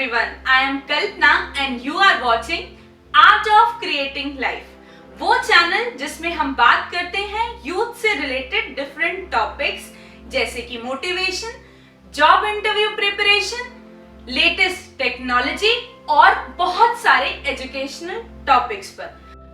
everyone, I am Kalpna and you are watching Art of Creating Life. वो channel जिसमें हम बात करते हैं यूथ से रिलेटेड डिफरेंट टॉपिक्स जैसे कि motivation, job interview preparation, latest technology और बहुत सारे एजुकेशनल टॉपिक्स पर।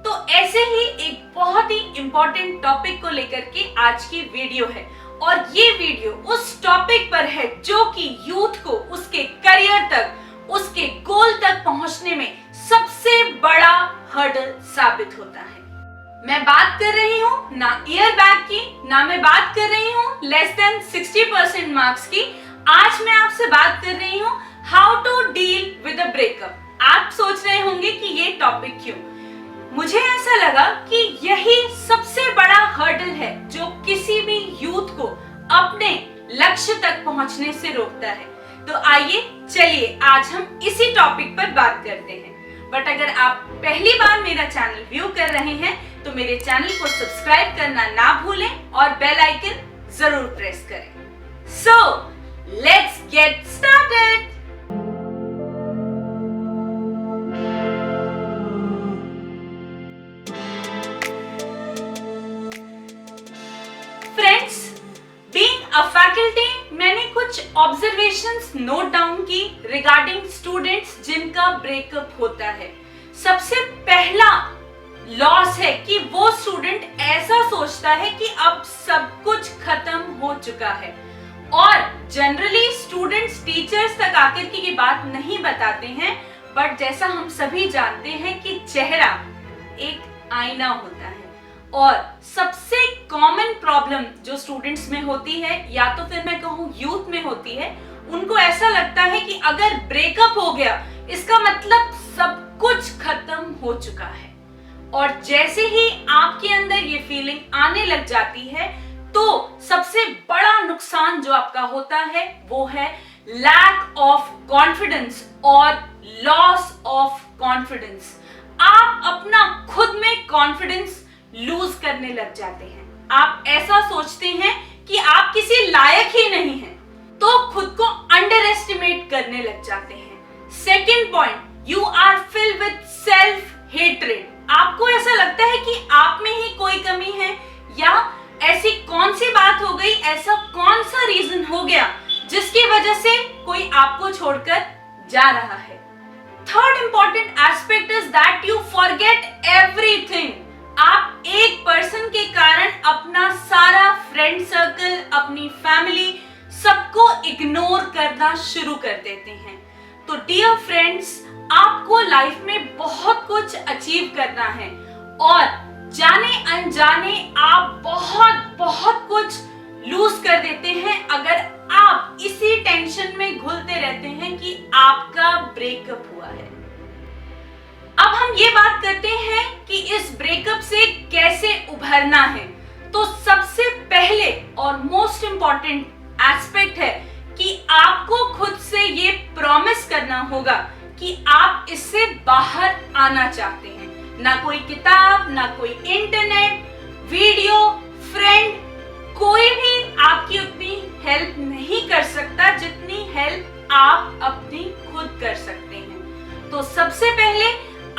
तो ऐसे ही एक बहुत ही इंपॉर्टेंट टॉपिक को लेकर के आज की वीडियो है और ये वीडियो उस टॉपिक पर है जो कि यूथ को उसके करियर तक, उसके गोल तक पहुंचने में सबसे बड़ा हर्डल साबित होता है। मैं बात कर रही हूँ ना ईयर बैक की, ना मैं बात कर रही हूँ लेस देन 60% मार्क्स की। आज मैं आपसे बात कर रही हूँ how to deal with a breakup. आप सोच रहे होंगे कि ये टॉपिक क्यों? मुझे ऐसा लगा कि यही सबसे बड़ा हर्डल है जो किसी भी यूथ को अपने लक्ष्य तक पहुंचने से रोकता है। तो आइए चलिए आज हम इसी टॉपिक पर बात करते हैं। बट अगर आप पहली बार मेरा चैनल व्यू कर रहे हैं तो मेरे चैनल को सब्सक्राइब करना ना भूलें और बेल आइकन जरूर प्रेस करें। So let's get started. Friends, being a faculty मैंने कुछ ऑब्जर्वेशंस नोट डाउन की रिगार्डिंग स्टूडेंट्स जिनका ब्रेकअप होता है। सबसे पहला लॉस है कि वो स्टूडेंट ऐसा सोचता है कि अब सब कुछ खत्म हो चुका है और जनरली स्टूडेंट्स टीचर्स तक आकर के ये बात नहीं बताते हैं। बट जैसा हम सभी जानते हैं कि चेहरा एक आईना होता है और सबसे कॉमन प्रॉब्लम जो स्टूडेंट्स में होती है या तो फिर मैं कहूँ यूथ में होती है, उनको ऐसा लगता है कि अगर ब्रेकअप हो गया इसका मतलब सब कुछ खत्म हो चुका है। और जैसे ही आपके अंदर ये फीलिंग आने लग जाती है तो सबसे बड़ा नुकसान जो आपका होता है वो है लैक ऑफ कॉन्फिडेंस और लॉस ऑफ कॉन्फिडेंस। आप अपना खुद में कॉन्फिडेंस लूज करने लग जाते हैं। आप ऐसा सोचते हैं कि आप किसी लायक ही नहीं हैं, तो खुद को अंडर एस्टिमेट करने लग जाते हैं। Second point, you are filled with self hatred. आपको ऐसा लगता है कि आप में ही कोई कमी है या ऐसी कौन सी बात हो गई, ऐसा कौन सा रीजन हो गया जिसकी वजह से कोई आपको छोड़कर जा रहा है। Third important aspect is that you forget everything. आप एक पर्सन के कारण अपना सारा फ्रेंड सर्कल, अपनी फैमिली, सबको इग्नोर करना शुरू कर देते हैं। तो डियर फ्रेंड्स, आपको लाइफ में बहुत कुछ अचीव करना है और जाने अनजाने आप बहुत कुछ लूज कर देते हैं अगर आप इसी टेंशन में घुलते रहते हैं कि आपका ब्रेकअप हुआ है। अब हम ये बात करते हैं कि इस ब्रेकअप से कैसे उभरना है। तो सबसे पहले और मोस्ट इंपॉर्टेंट एस्पेक्ट है कि आपको खुद से ये प्रॉमिस करना होगा कि आप इससे बाहर आना चाहते हैं। ना कोई किताब, ना कोई इंटरनेट, वीडियो, फ्रेंड, कोई भी आपकी उतनी हेल्प नहीं कर सकता जितनी हेल्प आप अपनी खुद कर सकते हैं। तो सबसे पहले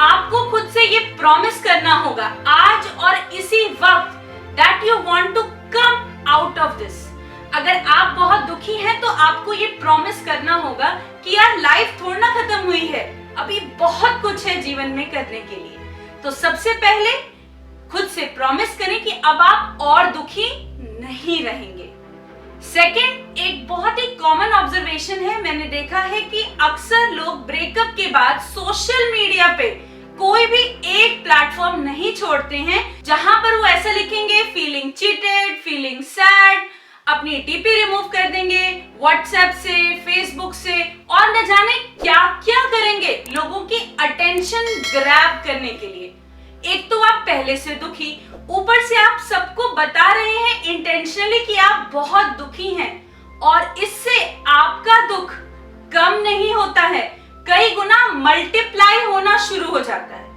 आपको खुद से ये प्रॉमिस करना होगा आज और इसी वक्त that you want to come out of this. अगर आप बहुत दुखी हैं तो आपको ये प्रॉमिस करना होगा कि यार लाइफ थोड़ा ना खत्म हुई है, अभी बहुत कुछ है जीवन में करने के लिए। तो सबसे पहले खुद से प्रॉमिस करें कि अब आप और दुखी नहीं रहेंगे। सेकंड, एक बहुत ही कॉमन ऑब्जर्वेशन है, मैंने देखा है कि अक्सर लोग ब्रेकअप के बाद सोशल मीडिया पे कोई भी एक प्लेटफॉर्म नहीं छोड़ते हैं जहां पर वो ऐसा लिखेंगे फीलिंग चीटेड, फीलिंग सैड, अपनी डीपी रिमूव कर देंगे व्हाट्सएप से, फेसबुक से और न जाने क्या क्या करेंगे लोगों की अटेंशन ग्रैब करने के लिए। एक तो आप पहले से दुखी, ऊपर से आप सबको बता रहे हैं इंटेंशनली कि आप बहुत दुखी हैं और इससे आपका दुख कम नहीं होता है, कई गुना मल्टीप्लाई होना शुरू हो जाता है।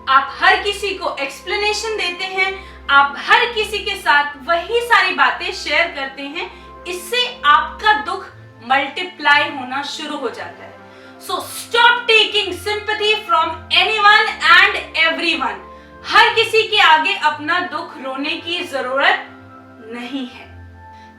आप हर किसी को एक्सप्लेनेशन देते हैं, आप हर किसी के साथ वही सारी बातें शेयर करते हैं, इससे आपका दुख मल्टीप्लाई होना शुरू हो जाता है। So stop taking sympathy from anyone and everyone. हर किसी के आगे अपना दुख रोने की जरूरत नहीं है।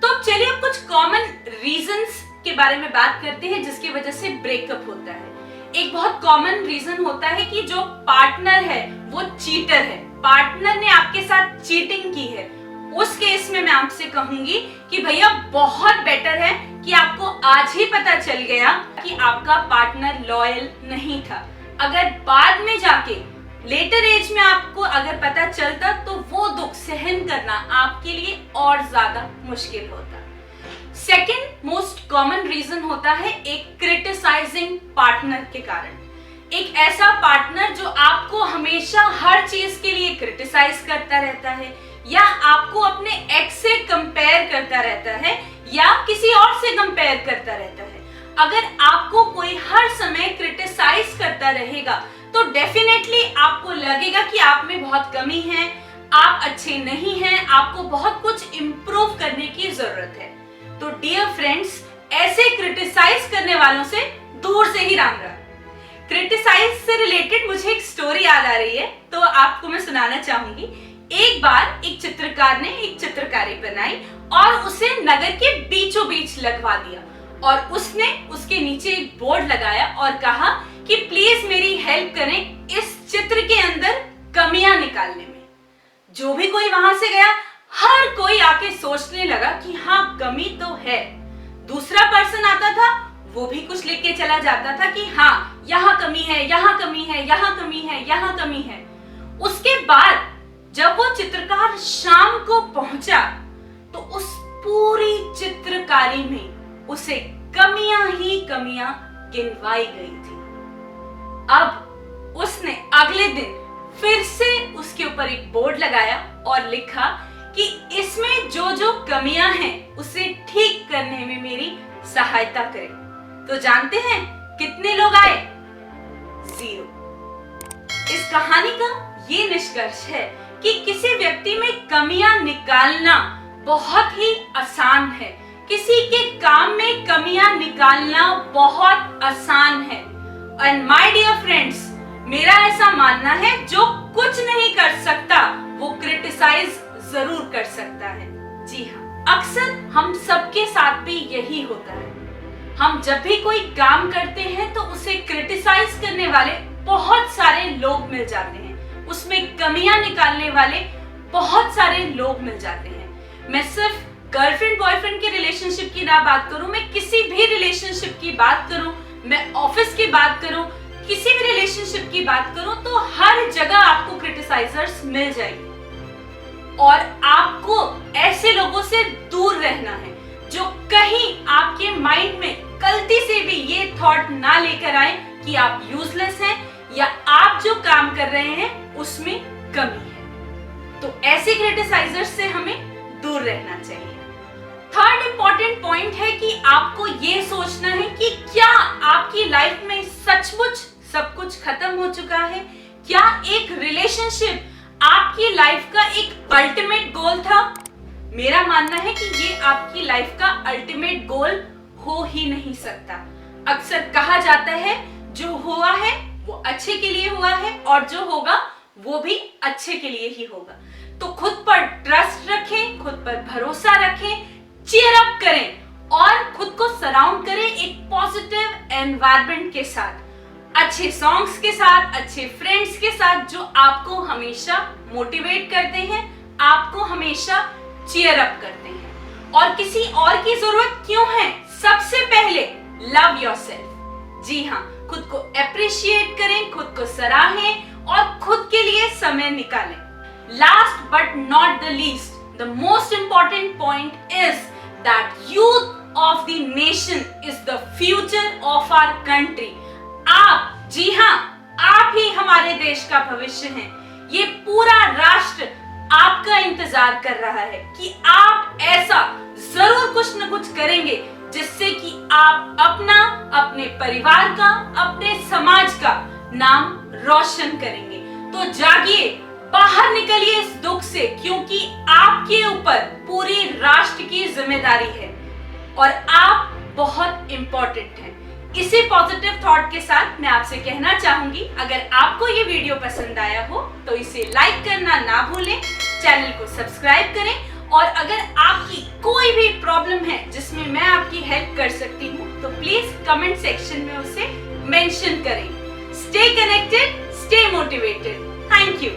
तो अब चलिए अब कुछ कॉमन रीजंस के बारे में बात करते हैं जिसकी वजह से ब्रेकअप होता है। एक बहुत कॉमन रीजन होता है कि जो पार्टनर है वो चीटर है, पार्टनर ने आपके साथ चीटिंग की है। उस केस में मैं आपसे कहूंगी कि भैया बहुत बेटर है कि आपको आज ही पता चल गया कि आपका पार्टनर लॉयल नहीं था। अगर बाद में जाके लेटर एज में आपको अगर पता चलता तो वो दुख सहन करना आपके लिए और ज्यादा मुश्किल होता। सेकेंड मोस्ट कॉमन रीजन होता है एक क्रिटिसाइजिंग पार्टनर के कारण। एक ऐसा पार्टनर जो आपको हमेशा हर चीज के लिए क्रिटिसाइज करता रहता है या आपको अपने एक्स से कंपेयर करता रहता है या किसी और से कंपेयर करता रहता है। अगर आपको कोई हर समय क्रिटिसाइज करता रहेगा तो डेफिनेटली आपको लगेगा कि आप में बहुत कमी है, आप अच्छे नहीं हैं, आपको बहुत कुछ इंप्रूव करने की जरूरत है। तो डियर फ्रेंड्स, ऐसे क्रिटिसाइज करने वालों से दूर से ही राम राम। क्रिटिसाइज से रिलेटेड मुझे एक स्टोरी याद आ रही है तो आपको मैं सुनाना चाहूंगी। एक बार एक चित्रकार ने एक चित्रकारी बनाई और उसे नगर के बीचों बीच लगवा दिया और उसने उसके नीचे एक बोर्ड लगाया और कहा कि प्लीज मेरी हेल्प करें इस चित्र के अंदर कमियां निकालने में। जो भी कोई वहां से गया हर कोई आके सोचने लगा कि हाँ कमी तो है। दूसरा पर्सन आता था वो भी कुछ लिख के चला जाता था कि हाँ यहाँ कमी है, यहाँ कमी है, यहाँ कमी है, यहाँ कमी है। उसके बाद जब वो चित्रकार शाम को पहुंचा तो उस पूरी चित्रकारी में उसे कमियां ही कमियां गिनवाई गई थी। अब उसने अगले दिन फिर से उसके ऊपर एक बोर्ड लगाया और लिखा कि इसमें जो जो कमियां हैं उसे ठीक करने में मेरी सहायता करें। तो जानते हैं कितने लोग आए? 0। इस कहानी का ये निष्कर्ष है कि किसी व्यक्ति में कमियां निकालना बहुत ही आसान है। किसी के काम में कमियां निकालना बहुत आसान है। एंड माय डियर फ्रेंड्स, मेरा ऐसा मानना है जो कुछ नहीं कर सकता वो क्रिटिसाइज जरूर कर सकता है। जी हाँ, अक्सर हम सबके साथ भी यही होता है। हम जब भी कोई काम करते हैं तो उसे क्रिटिसाइज करने वाले बहुत सारे लोग मिल जाते हैं, उसमें कमियां निकालने वाले बहुत सारे लोग मिल जाते हैं। मैं सिर्फ गर्लफ्रेंड बॉयफ्रेंड के रिलेशनशिप की ना बात करूं, मैं किसी भी रिलेशनशिप की बात करूं, मैं ऑफिस की बात करूं, किसी भी रिलेशनशिप की बात करूं तो हर जगह आपको क्रिटिसाइजर्स मिल जाएंगे। और आपको ऐसे लोगों से दूर रहना है जो कहीं आपके माइंड में गलती से भी ये थॉट ना लेकर आए कि आप यूजलेस हैं या आप जो काम कर रहे हैं उसमें कमी है। तो ऐसे क्रिटिसाइजर्स से हमें दूर रहना चाहिए। थर्ड इंपॉर्टेंट पॉइंट है कि आपको ये सोचना है कि क्या आपकी लाइफ में सचमुच सब कुछ खत्म हो चुका है? क्या एक रिलेशनशिप आपकी लाइफ का एक अल्टीमेट गोल था? मेरा मानना है कि ये आपकी लाइफ का अल्टीमेट गोल हो ही नहीं सकता। अक्सर कहा जाता है जो हुआ है वो अच्छे के लिए हुआ है और जो होगा वो भी अच्छे के लिए ही होगा। तो खुद पर ट्रस्ट रखें, खुद पर भरोसा रखें, चीयर अप करें और खुद को सराउंड करें एक पॉजिटिव एनवायरनमेंट के साथ, अच्छे सॉन्ग्स के साथ, अच्छे फ्रेंड्स के साथ जो आपको हमेशा मोटिवेट करते हैं, आपको हमेशा चीयर अप करते हैं। और किसी और की जरूरत क्यों है? सबसे पहले लव योरसेल्फ। जी हाँ, खुद को अप्रिशिएट करें, खुद को सराहें और खुद के लिए समय निकालें। Last but not the least, the most important point is that youth of the nation is the future of our country. आप, जी हाँ, आप ही हमारे देश का भविष्य हैं। ये पूरा राष्ट्र आपका इंतजार कर रहा है कि आप ऐसा जरूर कुछ न कुछ करेंगे जिससे कि आप अपना, अपने परिवार का, अपने समाज का नाम रोशन करेंगे। तो जागिए, बाहर निकलिए इस दुख से, क्योंकि आपके ऊपर पूरी राष्ट्र की जिम्मेदारी है और आप बहुत इंपॉर्टेंट हैं। इसी पॉजिटिव थॉट के साथ मैं आपसे कहना चाहूंगी, अगर आपको ये वीडियो पसंद आया हो तो इसे लाइक करना ना भूलें, चैनल को सब्सक्राइब करें और अगर आपकी कोई भी प्रॉब्लम है जिसमें मैं आपकी हेल्प कर सकती हूँ तो प्लीज कमेंट सेक्शन में उसे मेंशन करें। Stay connected, stay motivated. Thank you.